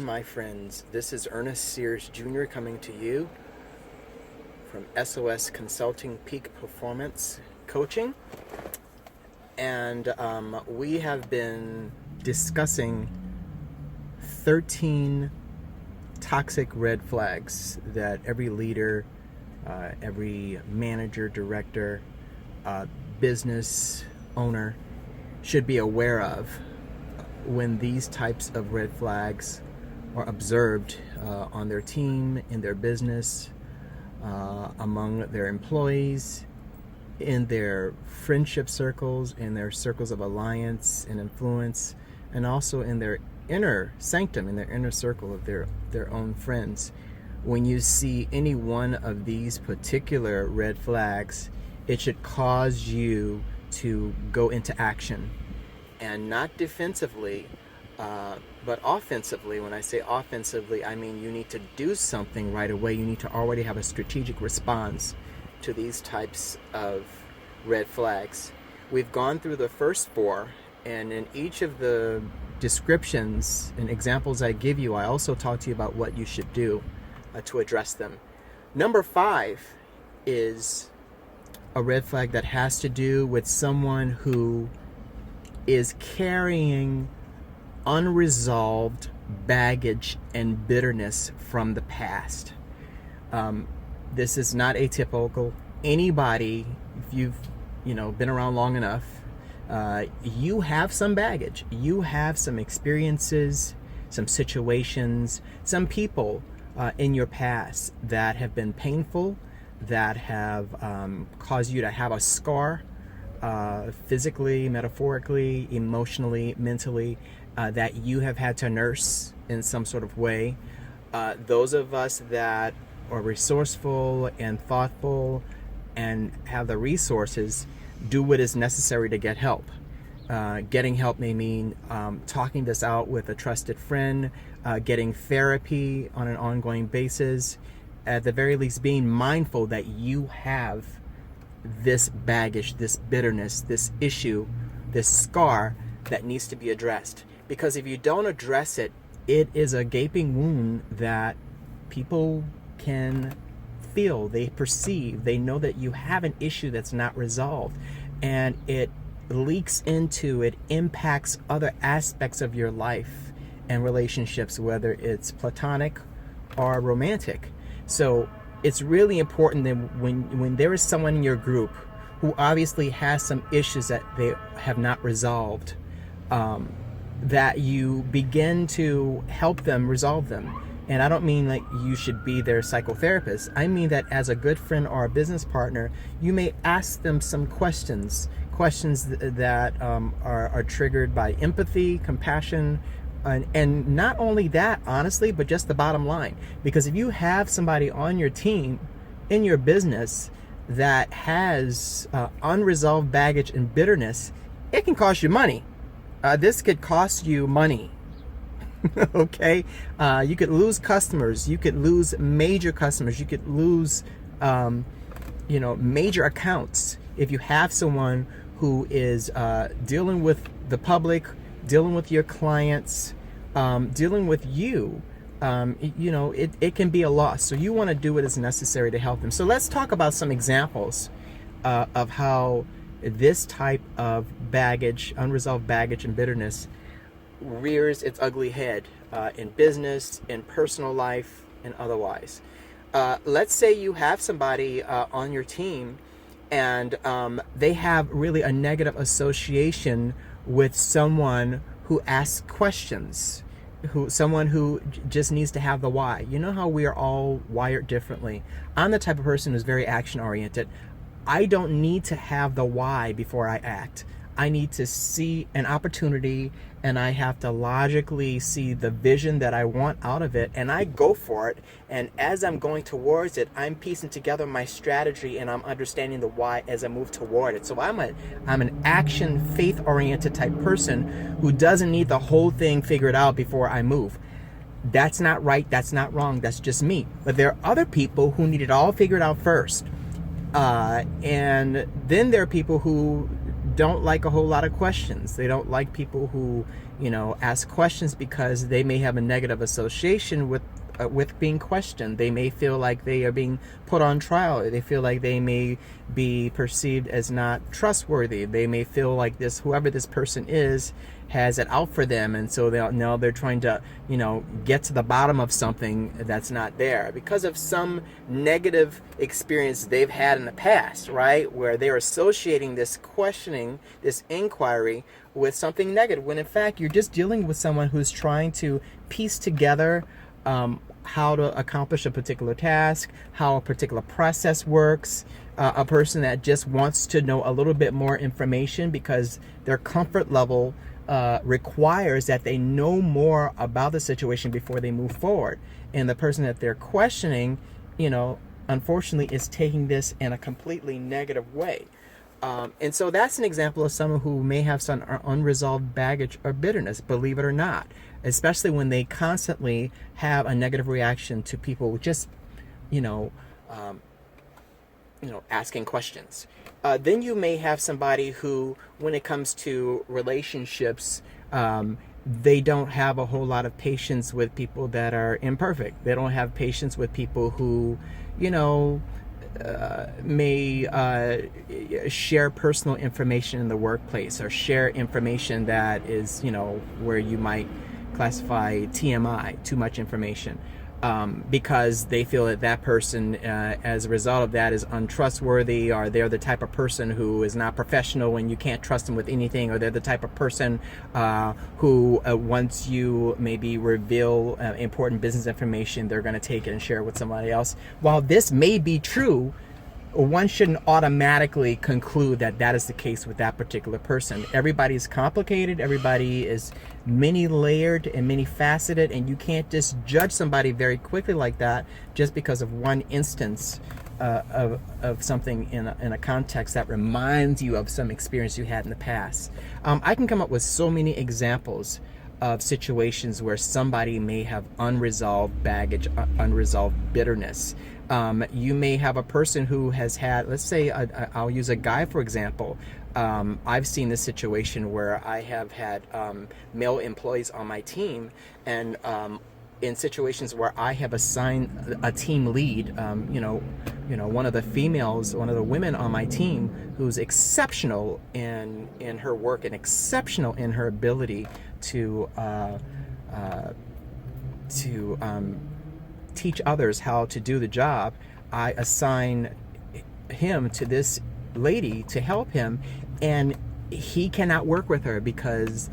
afternoon, my friends. This is Ernest Sears Jr. coming to you from SOS Consulting Peak Performance Coaching. And we have been discussing 13 toxic red flags that every leader, every manager, director, business owner should be aware of when these types of red flags are observed on their team, in their business, among their employees, in their friendship circles, in their circles of alliance and influence, and also in their inner sanctum, in their inner circle of their own friends. When you see any one of these particular red flags, it should cause you to go into action. And not defensively, but offensively. When I say offensively, I mean you need to do something right away. You need to already have a strategic response to these types of red flags. We've gone through the first four, and in each of the descriptions and examples I give you, I also talk to you about what you should do to address them. Number 5 is a red flag that has to do with someone who is carrying unresolved baggage and bitterness from the past. This is not atypical. Anybody, if you've been around long enough, you have some baggage. You have some experiences, some situations, some people in your past that have been painful, that have caused you to have a scar, physically, metaphorically, emotionally, mentally, that you have had to nurse in some sort of way. Those of us that are resourceful and thoughtful and have the resources do what is necessary to get help. Getting help may mean talking this out with a trusted friend, getting therapy on an ongoing basis, at the very least being mindful that you have this baggage, this bitterness, this issue, this scar that needs to be addressed. Because if you don't address it, it is a gaping wound that people can feel, they perceive, they know that you have an issue that's not resolved, and it leaks into, it impacts other aspects of your life and relationships, whether it's platonic or romantic. So it's really important that when there is someone in your group who obviously has some issues that they have not resolved, that you begin to help them resolve them. And I don't mean like you should be their psychotherapist. I mean that as a good friend or a business partner, you may ask them some questions that are triggered by empathy, compassion, and not only that, honestly, but just the bottom line. Because if you have somebody on your team, in your business, that has unresolved baggage and bitterness, it can cost you money. This could cost you money. Okay? You could lose customers. You could lose major customers. You could lose, major accounts if you have someone who is dealing with the public, dealing with your clients, dealing with you. It can be a loss. So you want to do what is necessary to help them. So let's talk about some examples of how this type of baggage, unresolved baggage and bitterness, rears its ugly head in business, in personal life, and otherwise. Let's say you have somebody on your team and they have really a negative association with someone who asks questions, someone who just needs to have the why. You know how we are all wired differently. I'm the type of person who's very action oriented. I don't need to have the why before I act. I need to see an opportunity, and I have to logically see the vision that I want out of it, and I go for it. And as I'm going towards it, I'm piecing together my strategy, and I'm understanding the why as I move toward it. So I'm an action, faith-oriented type person who doesn't need the whole thing figured out before I move. That's not right. That's not wrong. That's just me. But there are other people who need it all figured out first. And then there are people who don't like a whole lot of questions. They don't like people who, ask questions because they may have a negative association with being questioned. They may feel like they are being put on trial. They feel like they may be perceived as not trustworthy. They may feel like whoever this person is has it out for them, and so they're trying to get to the bottom of something that's not there because of some negative experience they've had in the past, right? Where they're associating this questioning, this inquiry, with something negative, when in fact you're just dealing with someone who's trying to piece together how to accomplish a particular task, how a particular process works, a person that just wants to know a little bit more information because their comfort level requires that they know more about the situation before they move forward. And the person that they're questioning, unfortunately is taking this in a completely negative way. And so that's an example of someone who may have some unresolved baggage or bitterness, believe it or not, especially when they constantly have a negative reaction to people just, asking questions. Then you may have somebody who, when it comes to relationships, they don't have a whole lot of patience with people that are imperfect. They don't have patience with people who, may share personal information in the workplace or share information that is, where you might classify TMI, too much information, because they feel that person, as a result of that, is untrustworthy, or they're the type of person who is not professional and you can't trust them with anything, or they're the type of person who, once you maybe reveal important business information, they're going to take it and share it with somebody else. While this may be true, one shouldn't automatically conclude that that is the case with that particular person. Everybody's complicated, everybody is many layered and many faceted, and you can't just judge somebody very quickly like that just because of one instance of something in a context that reminds you of some experience you had in the past. I can come up with so many examples of situations where somebody may have unresolved baggage, unresolved bitterness. You may have a person who has had, let's say, I'll use a guy for example. I've seen this situation where I have had male employees on my team, and in situations where I have assigned a team lead, one of the females, one of the women on my team who's exceptional in her work and exceptional in her ability to teach others how to do the job. I assign him to this lady to help him, and he cannot work with her because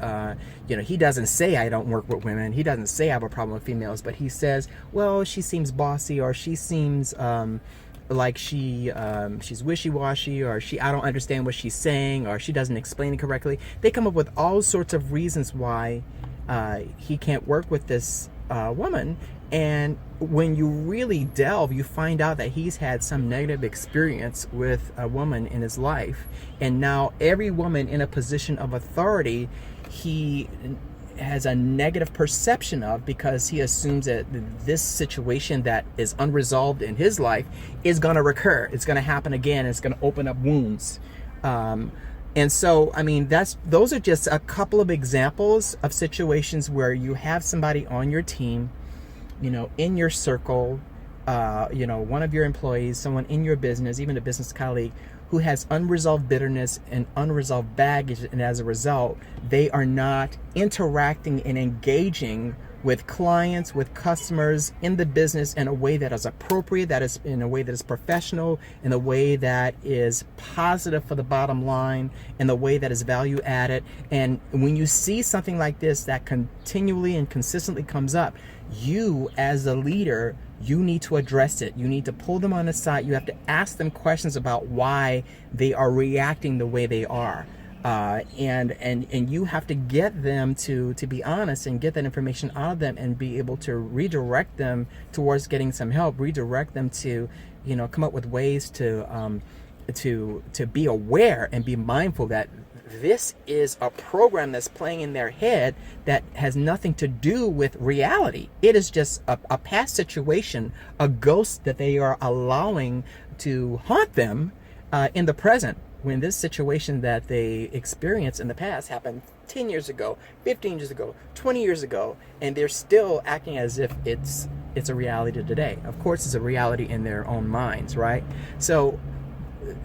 he doesn't say I don't work with women, he doesn't say I have a problem with females, but he says, well, she seems bossy, or she seems like she's wishy-washy, or I don't understand what she's saying, or she doesn't explain it correctly. They come up with all sorts of reasons why he can't work with this woman. And when you really delve, you find out that he's had some negative experience with a woman in his life, and now every woman in a position of authority he has a negative perception of, because he assumes that this situation that is unresolved in his life is going to recur, it's going to happen again, it's going to open up wounds. And so, those are just a couple of examples of situations where you have somebody on your team, in your circle, one of your employees, someone in your business, even a business colleague, who has unresolved bitterness and unresolved baggage, and as a result, they are not interacting and engaging with clients, with customers in the business in a way that is appropriate, that is in a way that is professional, in a way that is positive for the bottom line, in the way that is value added. And when you see something like this that continually and consistently comes up, you as a leader, you need to address it. You need to pull them on the side. You have to ask them questions about why they are reacting the way they are. And you have to get them to be honest and get that information out of them, and be able to redirect them towards getting some help, redirect them to, come up with ways to be aware and be mindful that this is a program that's playing in their head that has nothing to do with reality. It is just a past situation, a ghost that they are allowing to haunt them in the present. when this situation that they experienced in the past happened 10 years ago, 15 years ago, 20 years ago, and they're still acting as if it's a reality today. Of course, it's a reality in their own minds, right? So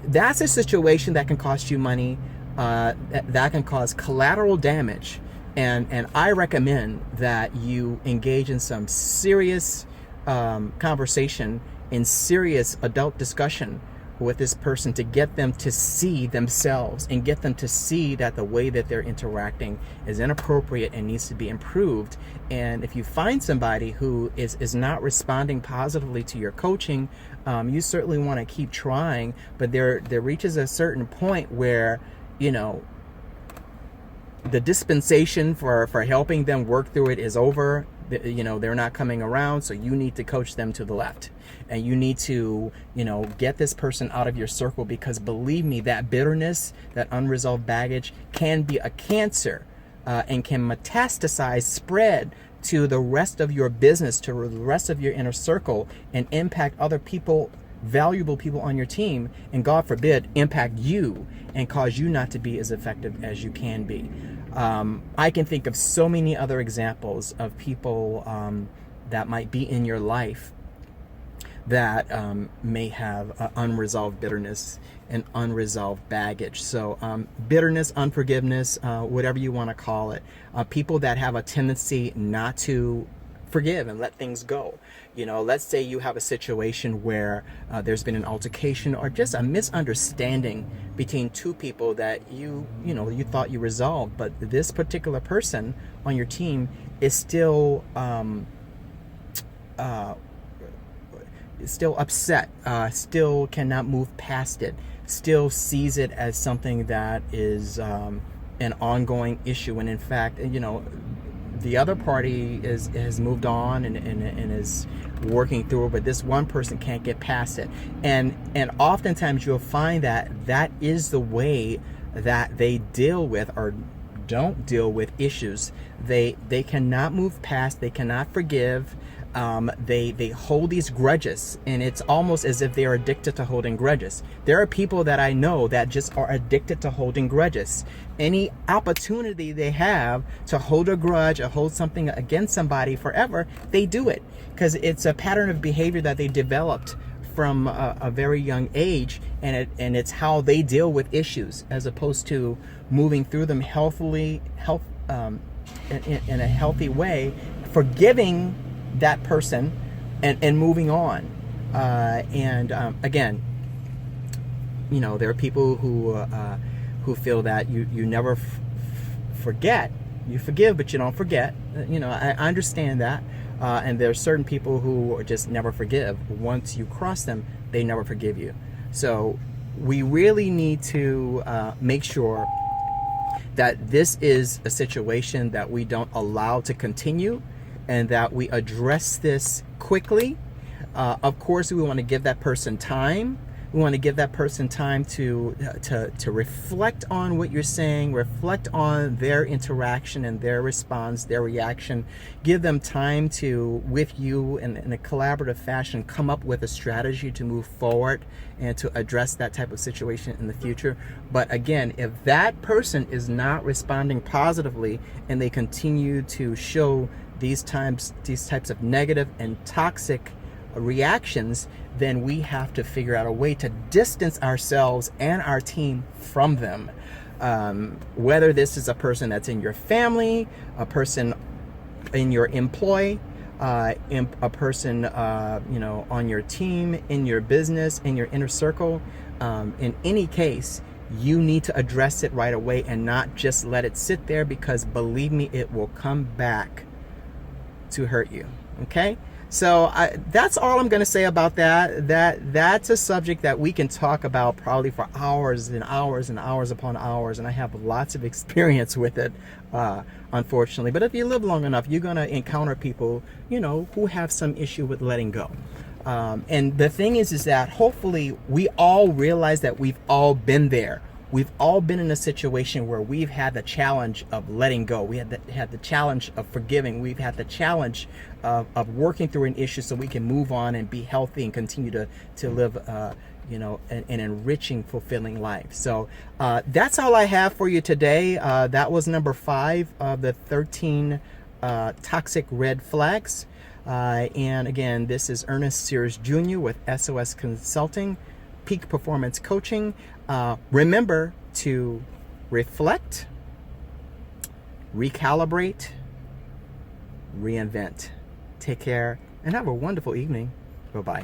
that's a situation that can cost you money, that can cause collateral damage, and I recommend that you engage in some serious conversation, in serious adult discussion with this person, to get them to see themselves and get them to see that the way that they're interacting is inappropriate and needs to be improved. And if you find somebody who is not responding positively to your coaching, you certainly want to keep trying, but there reaches a certain point where, you know, the dispensation for helping them work through it is over. You know, they're not coming around, so you need to coach them to the left, and you need to, you know, get this person out of your circle, because believe me, that bitterness, that unresolved baggage can be a cancer, and can metastasize, spread to the rest of your business, to the rest of your inner circle, and impact other people, valuable people on your team, and God forbid, impact you and cause you not to be as effective as you can be. I can think of so many other examples of people that might be in your life that may have unresolved bitterness and unresolved baggage. So bitterness, unforgiveness, whatever you want to call it, people that have a tendency not to forgive and let things go. You know, let's say you have a situation where there's been an altercation or just a misunderstanding between two people that you thought you resolved, but this particular person on your team is still upset, still cannot move past it, still sees it as something that is an ongoing issue, and in fact, you know, the other party has moved on and is working through it, but this one person can't get past it. And oftentimes you'll find that is the way that they deal with or don't deal with issues. They cannot move past, they cannot forgive. They hold these grudges, and it's almost as if they are addicted to holding grudges. There are people that I know that just are addicted to holding grudges. Any opportunity they have to hold a grudge or hold something against somebody forever, they do it, because it's a pattern of behavior that they developed from a very young age, and it's how they deal with issues, as opposed to moving through them healthily, in a healthy way, forgiving that person and moving on. Again, you know, there are people who feel that you never forget. You forgive, but you don't forget. You know, I understand that. And there are certain people who just never forgive. Once you cross them, they never forgive you. So we really need to make sure that this is a situation that we don't allow to continue, and that we address this quickly. Of course, we want to give that person time. We want to give that person time to reflect on what you're saying, reflect on their interaction and their response, their reaction. Give them time to, with you in a collaborative fashion, come up with a strategy to move forward and to address that type of situation in the future. But again, if that person is not responding positively and they continue to show these types of negative and toxic reactions, then we have to figure out a way to distance ourselves and our team from them. Whether this is a person that's in your family, a person in your employ, a person on your team, in your business, in your inner circle. In any case, you need to address it right away and not just let it sit there, because believe me, it will come back to hurt you. Okay, so that's all I'm going to say about that. That's a subject that we can talk about probably for hours and hours and hours upon hours, and I have lots of experience with it, unfortunately. But if you live long enough, you're going to encounter people, who have some issue with letting go. And the thing is that hopefully we all realize that we've all been there we've all been in a situation where we've had the challenge of letting go. We had the challenge of forgiving. We've had the challenge of working through an issue so we can move on and be healthy and continue to live an enriching, fulfilling life. So that's all I have for you today. That was number 5 of the 13 toxic red flags. And again, this is Ernest Sears Jr. with SOS Consulting, Peak Performance Coaching. Remember to reflect, recalibrate, reinvent. Take care and have a wonderful evening. Bye-bye.